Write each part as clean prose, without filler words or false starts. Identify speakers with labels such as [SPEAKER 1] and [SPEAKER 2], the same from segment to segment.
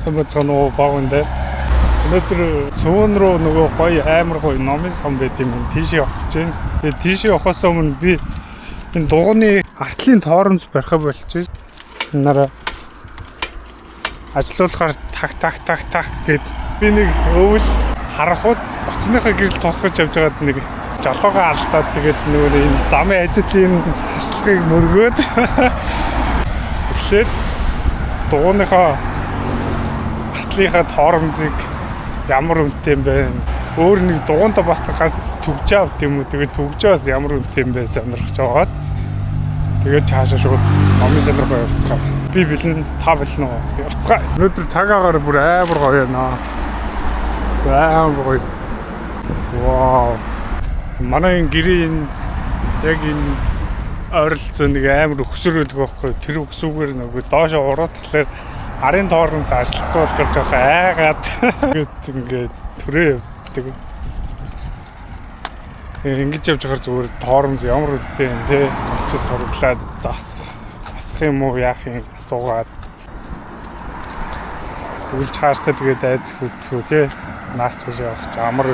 [SPEAKER 1] Самбацгано багундэ. Өнөөдөр сүүн рүү нөгөө гоё амар гоё номын сан байт юм. Тийш явах гэж байна. Тэгээд тийш явахаас өмнө би энэ дугууны артлын тооронд барих болчих. Нараа ажиллуулахаар так гэд би нэг өвөл харахад уцсныхаа гэрэл тусгаж явж байгаад нэг жолоогоо алдаад тэгээд нөгөө энэ замын ажлын хашлахыг мөргөөд эхлээд дугууныхаа артлынхаа тоормзыг ямар үнэтэй юм бэ? Өөр нэг дугуунда бас газ түгж авт юм уу? Тэгээд түгжээс ямар үнэтэй юм бэ сонирхож байгаад тэгээд цаашаа шууд номын сонирхоо явцгаа. Би бэлэн та бэлэн үү? Явцгаа. Өнөөдөр цагаагаар бүр амар гоё наа. Амар гоё. Вау. Манай гэрийн яг энэ ойролцоо нэг амар өксөрөөд байхгүй. Тэр өксүүгээр нөгөө доошо уруу талаар арын тоорн заашлахгүй болохоор жоох айгаад ингээд түрээ явдаг. Ингэж явж байгаа зүгээр тоормз ямар үдтэй юм те очиж сураглаад засах юм уу яах юм асуугаад тэгвэл чааштай тэгээд айцх үзсгүү те наас цааш явах ч амар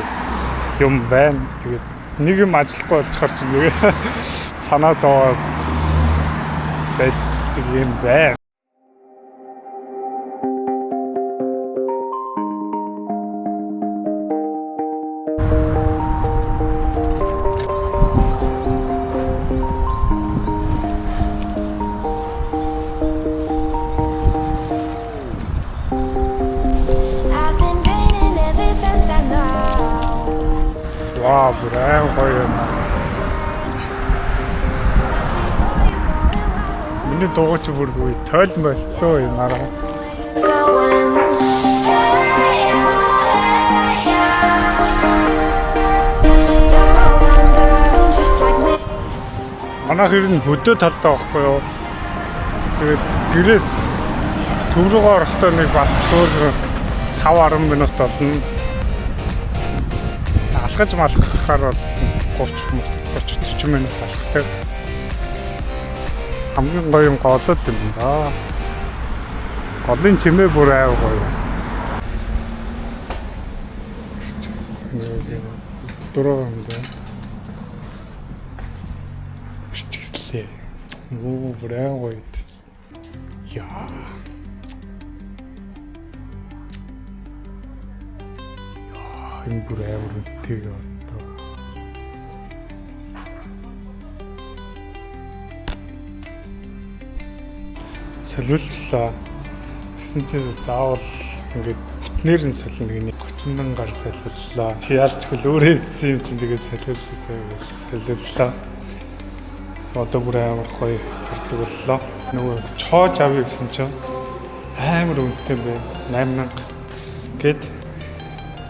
[SPEAKER 1] юм байна. Тэгээд нэг юм ажиллахгүй болчихор чинь нэг санаа зовоод байдаг юм байна. Вау, брэм гоё юм. Миний дуугач бүргүй тойлмол тоо юм арга. Манайх ер нь хөдөө талтай байхгүй юу? Тэгээд гэрээс төв рүүгээ орохдоо нэг бас өөр 5-10 минут болно. Алхаж малхахаар бол 30-40 минут алхдаг. Хамгийн гоё юм голол юм да. Голын чимээ бүр аяа гоё. Дөрөв юм да. Ирчихлээ. Муу бүр аяа гоё. Яа. Энэ бүр амар үнэтэй одоо. Солиулчлаа. Тэгсэн чинь заавал ингээд бүтнээр нь солино гэнэ 30 мянгаар солиуллаа. Чи ялчгүй өөрөө идсэн юм чинь тэгээ солиуллаа. Одоо бүр амар гоё гардаг боллоо. Нөгөө чоож авъя гэсэн чинь амар үнэтэй байна. 8000 гэд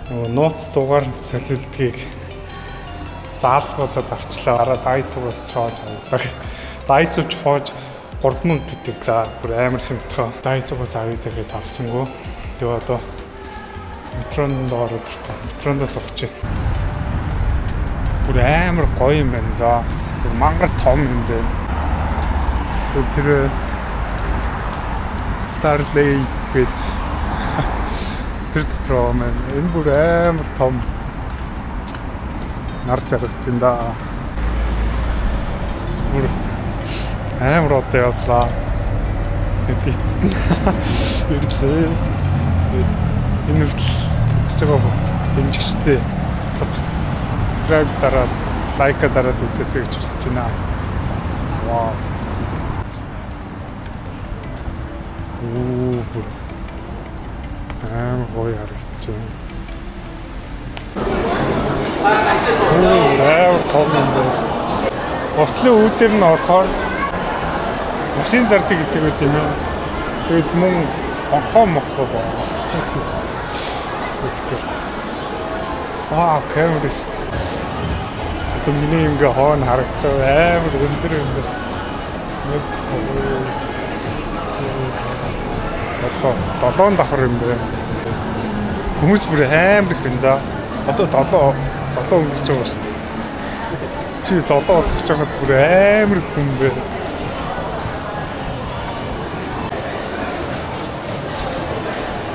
[SPEAKER 1] нөгөө нууц дугаар солиулдгийг заалгуулад авчлаа. Араа дайсуугаас чоож авдаг. Дайсуу чоож 3000 гэдэг за бүр амар хэмтгөө. Дайсуугаас авъя тэгээд авсангүй. Тэгээ одоо метронд ороод ирсэн. Метрондоос огч. Бүр амар гоё юм байна. За бүр мангар том юм байна. Тэр Starlight гэдэг тэр дотор маань энэ бүр амар том нар жаргаж байна да. Бүр амар одоо явлаа. Тэгэд эцэст нь ирлээ. Энэ хүртэл үзэж байгаа дэмжигчтэй subscribe дараад лайк дараад үзээсэй гэж хүсэж байна. Вау. Бүр гоё харагдаж байна. Амар том юм байна. Уртлын үүдээр нь орохоор машин зардаг хэсэг үүд юм аа. Тэгэд мөн орхоо баа. Камерст. Одоо миний ингээ хоон харагдаж байгаа амар өндөр юм байна. Долоон давхар юм байна. Хүмүүс бүр амар их байна. За одоо 7 өнгөрч байгаа шүү дээ. Чи 7 болгож байгаад бүр амар их хүн байна.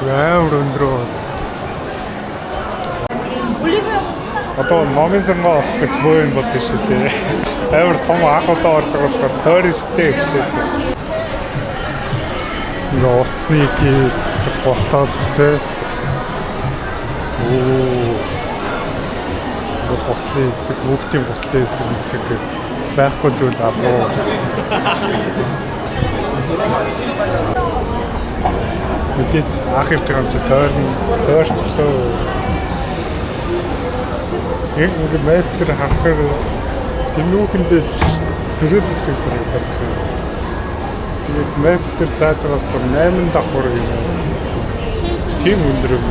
[SPEAKER 1] Амар өндрөө. Одоо номын сонгоо авах гэж боо юм бол шүү дээ. Амар том анх удаа орж байгаа болохоор тойрон штэ гэхлээр. Ингээ утасны кейс ботоод тэ. Оо. Ботлын хэсэг, бүгдийн ботлын хэсэг байхгүй зүйл авах. Мэдээч анх ирж байгаа юм чи тойрчлоо. Яг нэг мэп дээр харахаар тэмнүүхэндээ зөрөөд их шиг санагдаад байна. Тэгээд мэп дээр зааж байгаа болохоор 8 давхар юм. Тийм өндөр юм.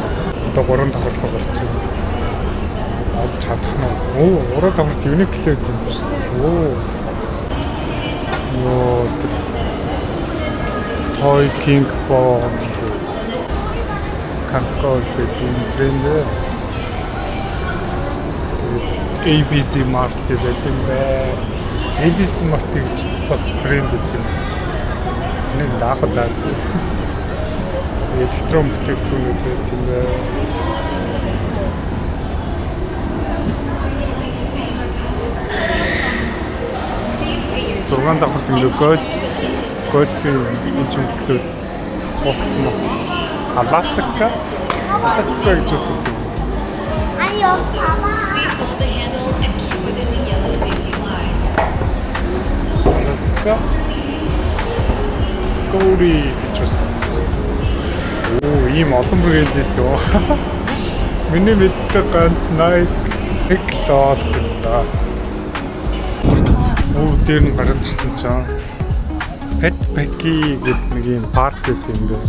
[SPEAKER 1] Одоо 3 давхар руу гарчихсан. Олж чадах нь. Оо, 3 давхарт Uniqlo гэдэг юм биш. Оо. Йоо. Toy King Bond. Канкол гэдэг юм брэнд. ABC Mart гэдэг юм байна. ABC Mart гэж бас брэнд гэдэг юм. Сэнэг даахад даарч. Электрон бүтээгдэхүүнүүд гэдэг юм байна. 6 давхарт ингээ гол энэ ч өмтлөө ботлоо. Alaska гэж үсэг.
[SPEAKER 2] Айо сама.
[SPEAKER 1] Alaska Discovery гэж үс. Оо, ийм олон брэнд дээ. Миний мэддэг ганц Nike Cloud гэдэг. Оо, дээр нь гараад ирсэн чинь Pet Packy гэдэг нэг юм парк гэдэг юм байна.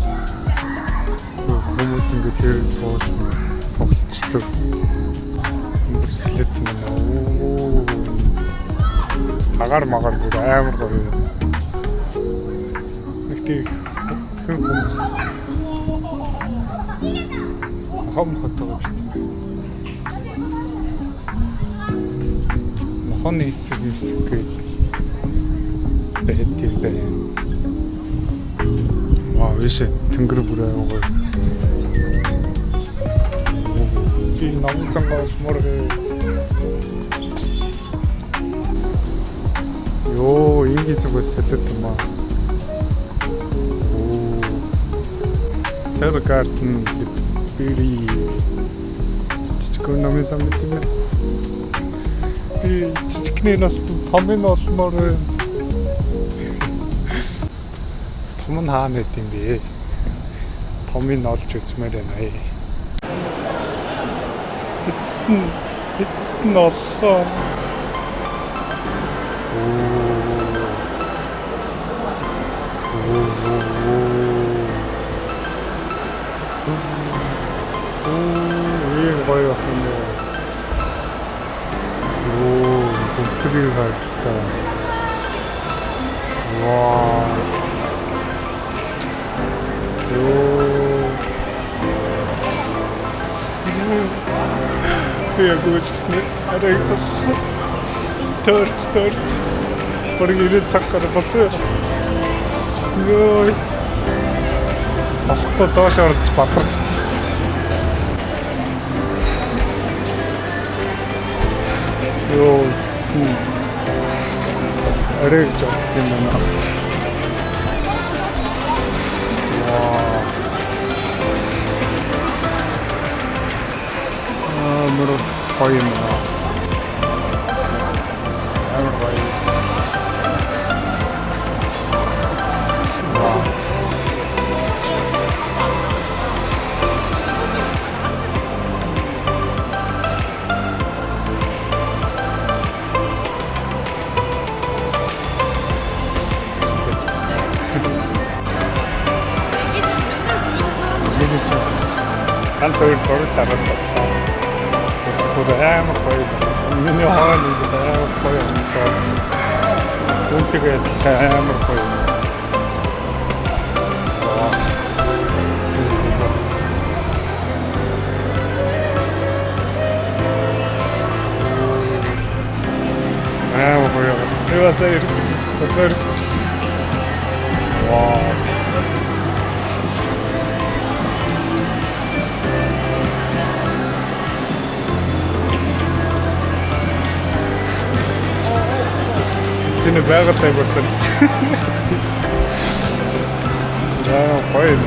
[SPEAKER 1] Хүмүүс ингэ дээр сууж тоглолцдог. Бүр сэлэт юм байна. Оо. Агаар магаар бүр амар гоё. Нэг тийм хүмүүс хотоо бичсэн. Нохоны хэсэг гэдэг байт юм байна. Вау, ийшээ тэнгэр бүр аяа гоё. Би номын сонгоос мөргөө. Йоо, энэ хэсэг бас сэлэт юм аа. Оо. Стэргартен бири. Чичгэн номын сон мэт юм. Би чичгний нь болсон, томын олмоор байна. Том нь хаана байд юм бэ? Томыг олж үзмээр байна. Эцэст нь оллоо. Ийм гоё юм. Оо, бүхэл хайртай. Вау. Я гуйлт арайцсан. Төрч. Бүрийг ирээд цаг гаргалаа. Йоо. Ахгүй доош орж бадрагч шүү дээ. Йоо. Арайч юм байна. Мөрөд гоё юм аа. Амар гоё. Вау. Ганц хоёр зураг дараад байна. Бүр амар гоё. Миний хаан нэг амар гоё юм цаасан. Үнтэйгээ амар гоё. Амар гоё. Тэвээс ирэх. Вау. Чиний байгальтай болсон. Яа, гоё.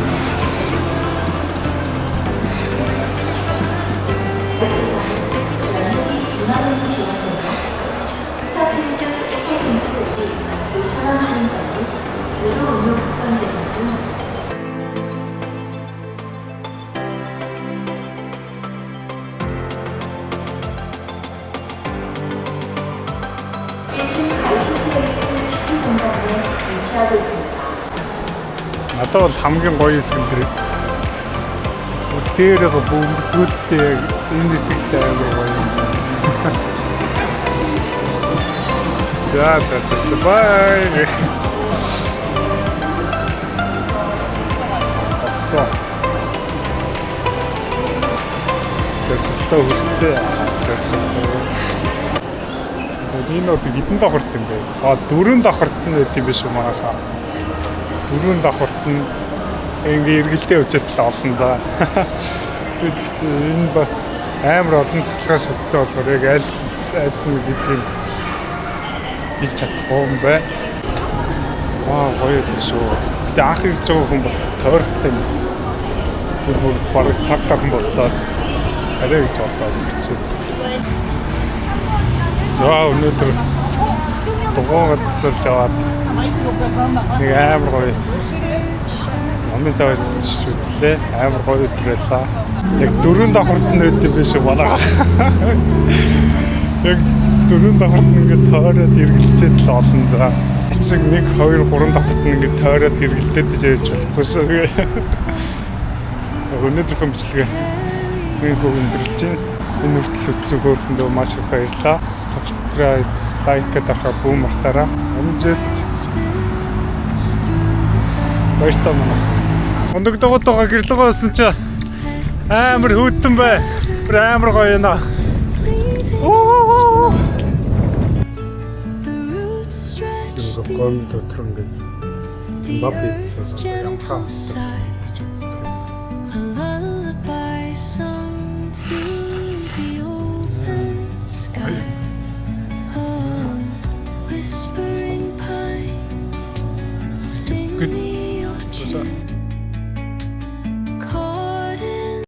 [SPEAKER 1] Надад бол хамгийн гоё хэсэг нь тэр дээрээ бөмбөгтэй энэ хэсэгтэй амар гоё. За бай. Асаа. зөвхөн хүрсээ. Энэ одоо хэдэн давхарт юм бэ? Дөрөв давхарт нь байт юм биш үү манайхаа. Дөрөв давхарт нь ингээ эргэлдээ үжит л олон за. Би гэхдээ энэ бас амар олон цахилгаан шаттай болохоор яг аль нь гэдгийг хэлж чадахгүй юм бай. Гоё л шүү. Гэтэ анх ирж байгаа хүн бас тойрхлоо юм. Би бүр бараг цаг гарсан боллоо. Арай гэж боллоо гэж. Өнөөдөр дугуйгаа засалж аваад нэг амар гоё амын савж үзлээ. Амар гоё өдрөлөө. Яг дөрөв давхарт нь байт юм биш үү манайха. Яг дөрөв давхарт нь ингээд тойроод эргэлжээд л олон за. Эцэг 1 2 3 давхарт нь ингээд тойроод эргэлдээд байж болохгүй шүү. Өнөөдрийн бичлэгээ нэг өндөрлж байна. Энэ хүртэл үзсэн хүмүүстээ маш их баярлалаа. Subscribe, like гэдэг бүү мартаарай. Амжилт. Баярлалаа манай. Өндөг догоотойгоо гэрлэгөө өссөн чи амар хөтөн бай. Амар гоё наа. Гол дотор ингээд баб хийсэн юм хаа.